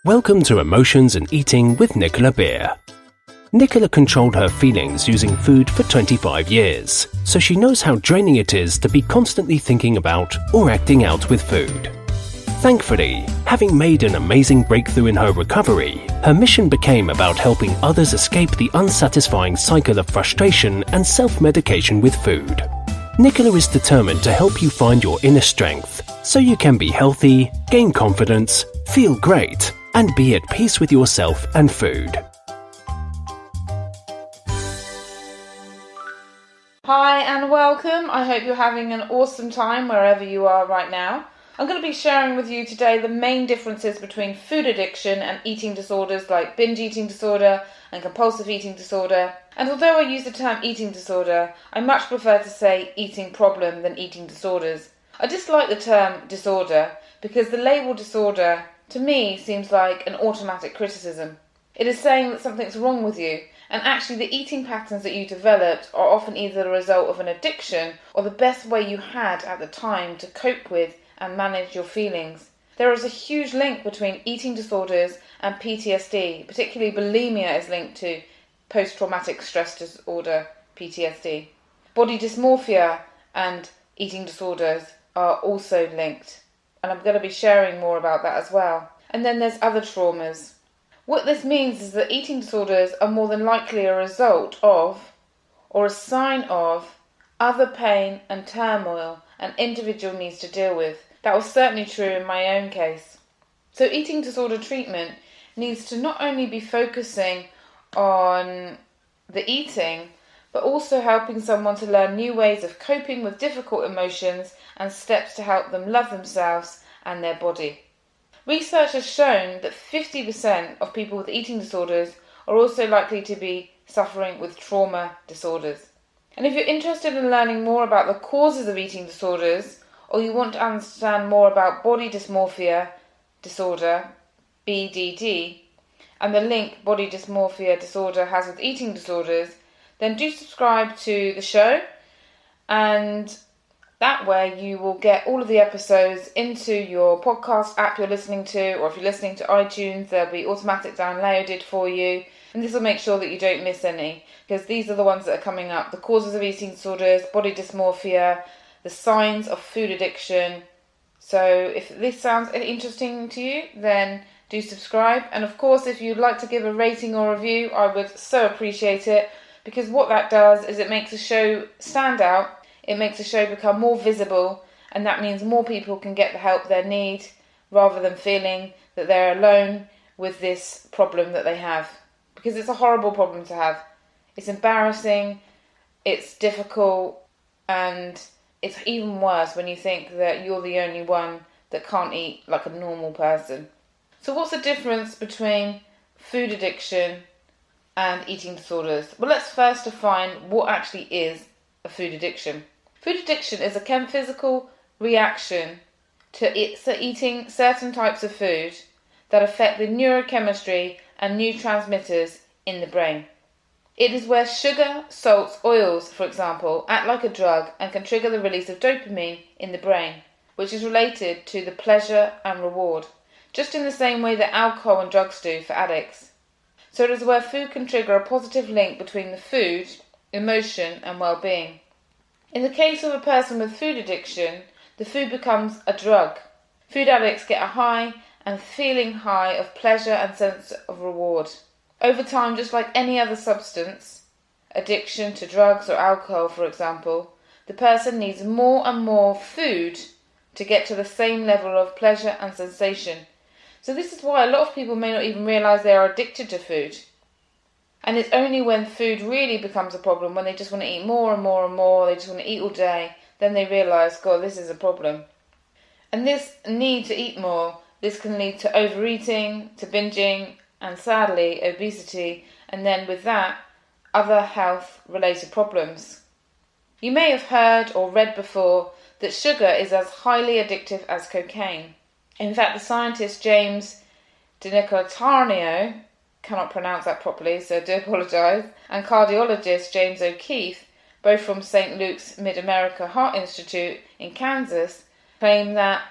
Welcome to Emotions and Eating with Nicola-beer. Nicola controlled her feelings using food for 25 years, so she knows how draining it is to be constantly thinking about or acting out with food. Thankfully, having made an amazing breakthrough in her recovery, her mission became about helping others escape the unsatisfying cycle of frustration and self-medication with food. Nicola is determined to help you find your inner strength so you can be healthy, gain confidence, feel great, and be at peace with yourself and food. Hi and welcome. I hope you're having an awesome time wherever you are right now. I'm going to be sharing with you today the main differences between food addiction and eating disorders like binge-eating disorder and compulsive-eating disorder. And although I use the term eating disorder, I much prefer to say eating problem than eating disorders. I dislike the term disorder because the label disorder to me seems like an automatic criticism. It is saying that something's wrong with you, and actually the eating patterns that you developed are often either the result of an addiction or the best way you had at the time to cope with and manage your feelings. There is a huge link between eating disorders and PTSD, particularly bulimia is linked to post-traumatic stress disorder, PTSD. Body dysmorphia and eating disorders are also linked, and I'm going to be sharing more about that as well. And then there's other traumas. What this means is that eating disorders are more than likely a result of, or a sign of, other pain and turmoil an individual needs to deal with. That was certainly true in my own case. So eating disorder treatment needs to not only be focusing on the eating, but also helping someone to learn new ways of coping with difficult emotions and steps to help them love themselves and their body. Research has shown that 50% of people with eating disorders are also likely to be suffering with trauma disorders. And if you're interested in learning more about the causes of eating disorders, or you want to understand more about body dysmorphia disorder, BDD, and the link body dysmorphia disorder has with eating disorders, then do subscribe to the show, and that way you will get all of the episodes into your podcast app you're listening to, or if you're listening to iTunes, they'll be automatic downloaded for you, and this will make sure that you don't miss any, because these are the ones that are coming up: the causes of eating disorders, body dysmorphia, the signs of food addiction. So if this sounds interesting to you, then do subscribe, and of course if you'd like to give a rating or review, I would so appreciate it, because what that does is it makes the show stand out. It makes the show become more visible, and that means more people can get the help they need rather than feeling that they're alone with this problem that they have. Because it's a horrible problem to have. It's embarrassing, it's difficult, and it's even worse when you think that you're the only one that can't eat like a normal person. So what's the difference between food addiction and eating disorders? Well, let's first define what actually is a food addiction. Food addiction is a physical reaction to eating certain types of food that affect the neurochemistry and neurotransmitters in the brain. It is where sugar, salts, oils, for example, act like a drug and can trigger the release of dopamine in the brain, which is related to the pleasure and reward, just in the same way that alcohol and drugs do for addicts. So it is where food can trigger a positive link between the food, emotion, and well-being. In the case of a person with food addiction, the food becomes a drug. Food addicts get a high and feeling high of pleasure and sense of reward. Over time, just like any other substance, addiction to drugs or alcohol, for example, the person needs more and more food to get to the same level of pleasure and sensation. So this is why a lot of people may not even realise they are addicted to food. And it's only when food really becomes a problem, when they just want to eat more and more and more, they just want to eat all day, then they realise, God, this is a problem. And this need to eat more, this can lead to overeating, to binging, and sadly, obesity, and then with that, other health-related problems. You may have heard or read before that sugar is as highly addictive as cocaine. In fact, the scientist James DiNicolantonio, cannot pronounce that properly, so I do apologise, and cardiologist James O'Keefe, both from St. Luke's Mid-America Heart Institute in Kansas, claim that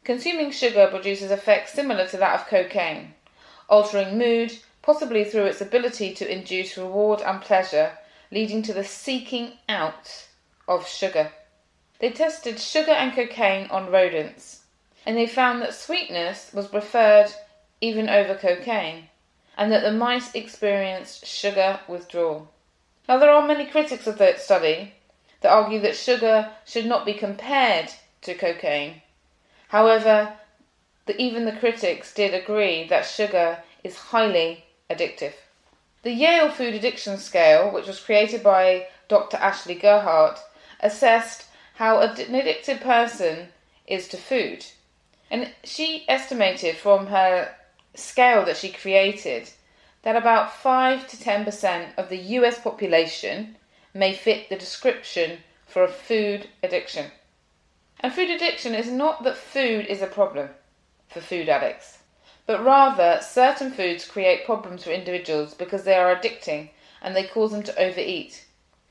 consuming sugar produces effects similar to that of cocaine. altering mood, possibly through its ability to induce reward and pleasure, leading to the seeking out of sugar. They tested sugar and cocaine on rodents, and they found that sweetness was preferred even over cocaine, and that the mice experienced sugar withdrawal. Now, there are many critics of that study that argue that sugar should not be compared to cocaine. However, even the critics did agree that sugar is highly addictive. The Yale Food Addiction Scale, which was created by Dr. Ashley Gerhardt, assessed how an addicted person is to food. And she estimated from her scale that she created that about 5 to 10% of the US population may fit the description for a food addiction. And food addiction is not that food is a problem for food addicts, but rather certain foods create problems for individuals because they are addicting and they cause them to overeat,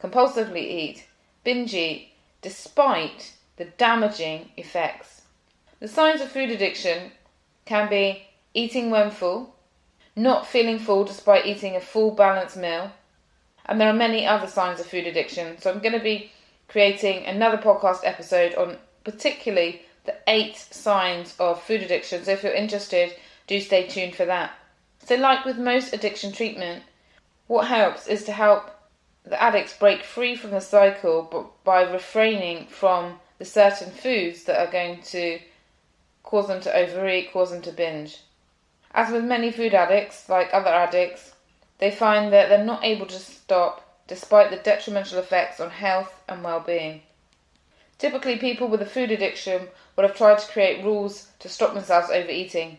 compulsively eat, binge eat, despite the damaging effects. The signs of food addiction can be eating when full, not feeling full despite eating a full balanced meal, and there are many other signs of food addiction. So I'm going to be creating another podcast episode on particularly the 8 signs of food addiction. So if you're interested, do stay tuned for that. So like with most addiction treatment, what helps is to help the addicts break free from the cycle but by refraining from the certain foods that are going to cause them to overeat, cause them to binge. As with many food addicts, like other addicts, they find that they're not able to stop despite the detrimental effects on health and well-being. Typically, people with a food addiction would have tried to create rules to stop themselves overeating.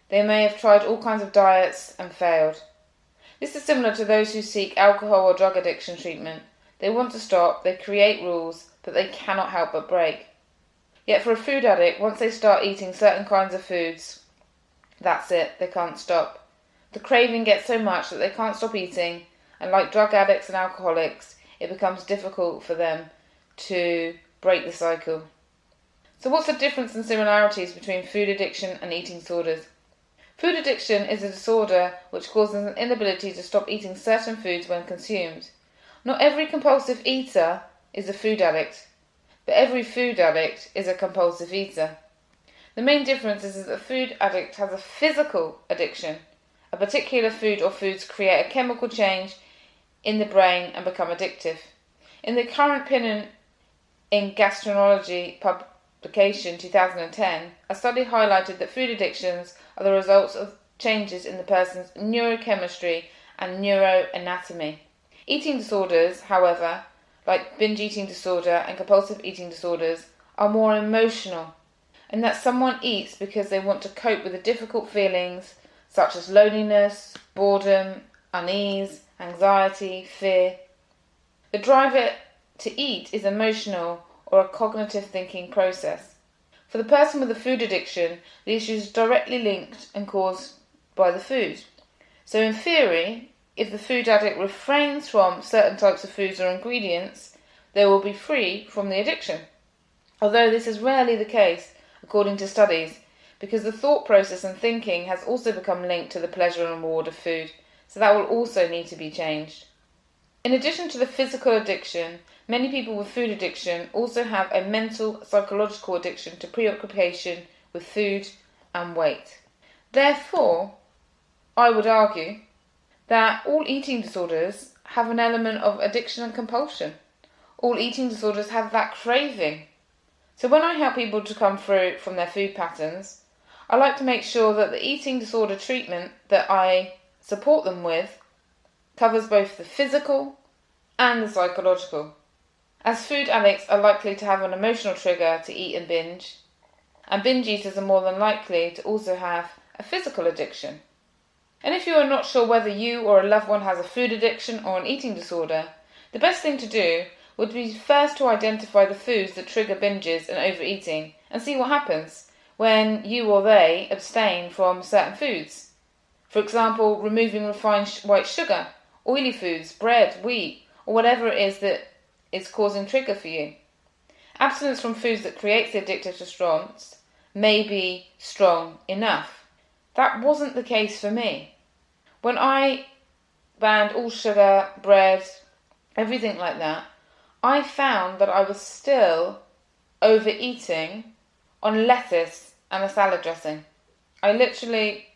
They may have tried all kinds of diets and failed. This is similar to those who seek alcohol or drug addiction treatment. They want to stop, they create rules that they cannot help but break. Yet for a food addict, once they start eating certain kinds of foods, that's it, they can't stop. The craving gets so much that they can't stop eating, and like drug addicts and alcoholics, it becomes difficult for them to break the cycle. So what's the difference and similarities between food addiction and eating disorders? Food addiction is a disorder which causes an inability to stop eating certain foods when consumed. Not every compulsive eater is a food addict, but every food addict is a compulsive eater. The main difference is that a food addict has a physical addiction. A particular food or foods create a chemical change in the brain and become addictive. In the current opinion in Gastroenterology publication 2010, a study highlighted that food addictions are the results of changes in the person's neurochemistry and neuroanatomy. Eating disorders, however, like binge-eating disorder and compulsive eating disorders, are more emotional, and that someone eats because they want to cope with the difficult feelings such as loneliness, boredom, unease, anxiety, fear. The drive to eat is emotional or a cognitive thinking process. For the person with a food addiction, the issue is directly linked and caused by the food. So in theory, if the food addict refrains from certain types of foods or ingredients, they will be free from the addiction. Although this is rarely the case, according to studies, because the thought process and thinking has also become linked to the pleasure and reward of food, so that will also need to be changed. In addition to the physical addiction, many people with food addiction also have a mental, psychological addiction to preoccupation with food and weight. Therefore, I would argue that all eating disorders have an element of addiction and compulsion. All eating disorders have that craving. So when I help people to come through from their food patterns, I like to make sure that the eating disorder treatment that I support them with covers both the physical and the psychological. As food addicts are likely to have an emotional trigger to eat and binge eaters are more than likely to also have a physical addiction. And if you are not sure whether you or a loved one has a food addiction or an eating disorder, the best thing to do would be first to identify the foods that trigger binges and overeating and see what happens when you or they abstain from certain foods. For example, removing refined white sugar, oily foods, bread, wheat, or whatever it is that is causing trigger for you. Abstinence from foods that creates the addictive response may be strong enough. That wasn't the case for me. When I banned all sugar, bread, everything like that, I found that I was still overeating on lettuce and a salad dressing. I literally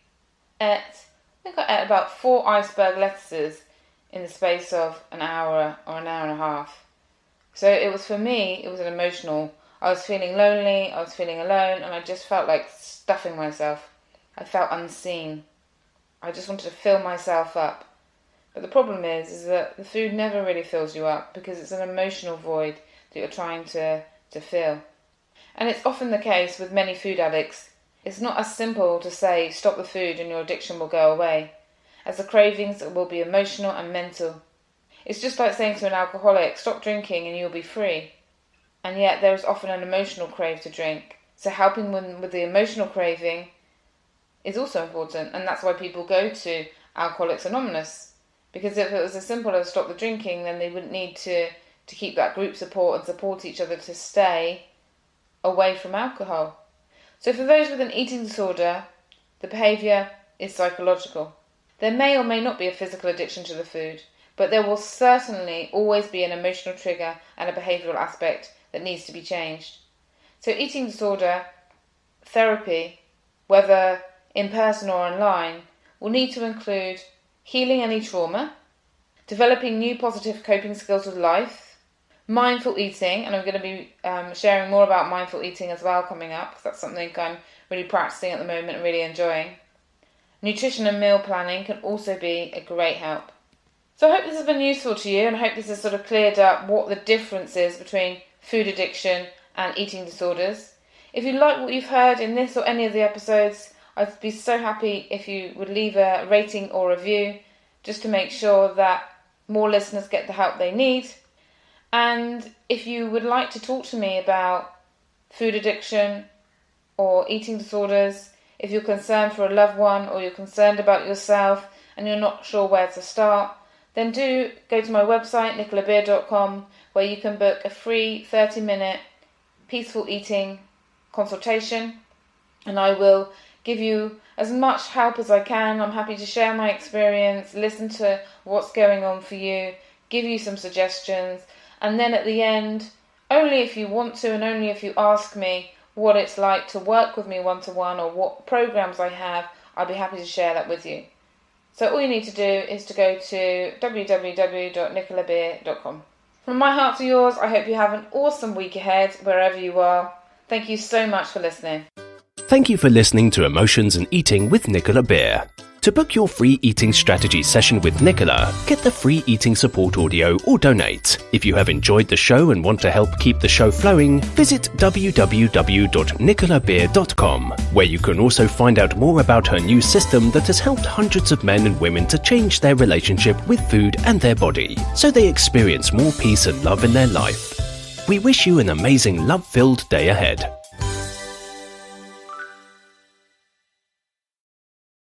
ate about 4 iceberg lettuces in the space of an hour or an hour and a half. So it was, for me, it was an emotional. I was feeling lonely, I was feeling alone, and I just felt like stuffing myself. I felt unseen. I just wanted to fill myself up. But the problem is that the food never really fills you up, because it's an emotional void that you're trying to fill. And it's often the case with many food addicts. It's not as simple to say stop the food and your addiction will go away, as the cravings will be emotional and mental. It's just like saying to an alcoholic, stop drinking and you'll be free. And yet there is often an emotional crave to drink. So helping them with the emotional craving is also important, and that's why people go to Alcoholics-Anonymous. Because if it was as simple as stop the drinking, then they wouldn't need to keep that group support and support each other to stay away from alcohol. So for those with an eating disorder, the behaviour is psychological. There may or may not be a physical addiction to the food, but there will certainly always be an emotional trigger and a behavioural aspect that needs to be changed. So eating disorder therapy, whether in person or online, will need to include healing any trauma, developing new positive coping skills with life, mindful eating, and I'm going to be sharing more about mindful eating as well coming up, because that's something I'm really practicing at the moment and really enjoying. Nutrition and meal planning can also be a great help. So I hope this has been useful to you, and I hope this has sort of cleared up what the difference is between food addiction and eating disorders. If you like what you've heard in this or any of the episodes, I'd be so happy if you would leave a rating or review, just to make sure that more listeners get the help they need. And if you would like to talk to me about food addiction or eating disorders, if you're concerned for a loved one or you're concerned about yourself and you're not sure where to start, then do go to my website, nicolabeer.com, where you can book a free 30-minute peaceful eating consultation, and I will give you as much help as I can. I'm happy to share my experience, listen to what's going on for you, give you some suggestions, and then at the end, only if you want to and only if you ask me what it's like to work with me one-to-one or what programs I have, I'll be happy to share that with you. So all you need to do is to go to www.nicolabeer.com. From my heart to yours, I hope you have an awesome week ahead, wherever you are. Thank you so much for listening. Thank you for listening to Emotions and Eating with Nicola Beer. To book your free eating strategy session with Nicola, get the free eating support audio or donate. If you have enjoyed the show and want to help keep the show flowing, visit www.nicolabeer.com, where you can also find out more about her new system that has helped hundreds of men and women to change their relationship with food and their body, so they experience more peace and love in their life. We wish you an amazing love-filled day ahead.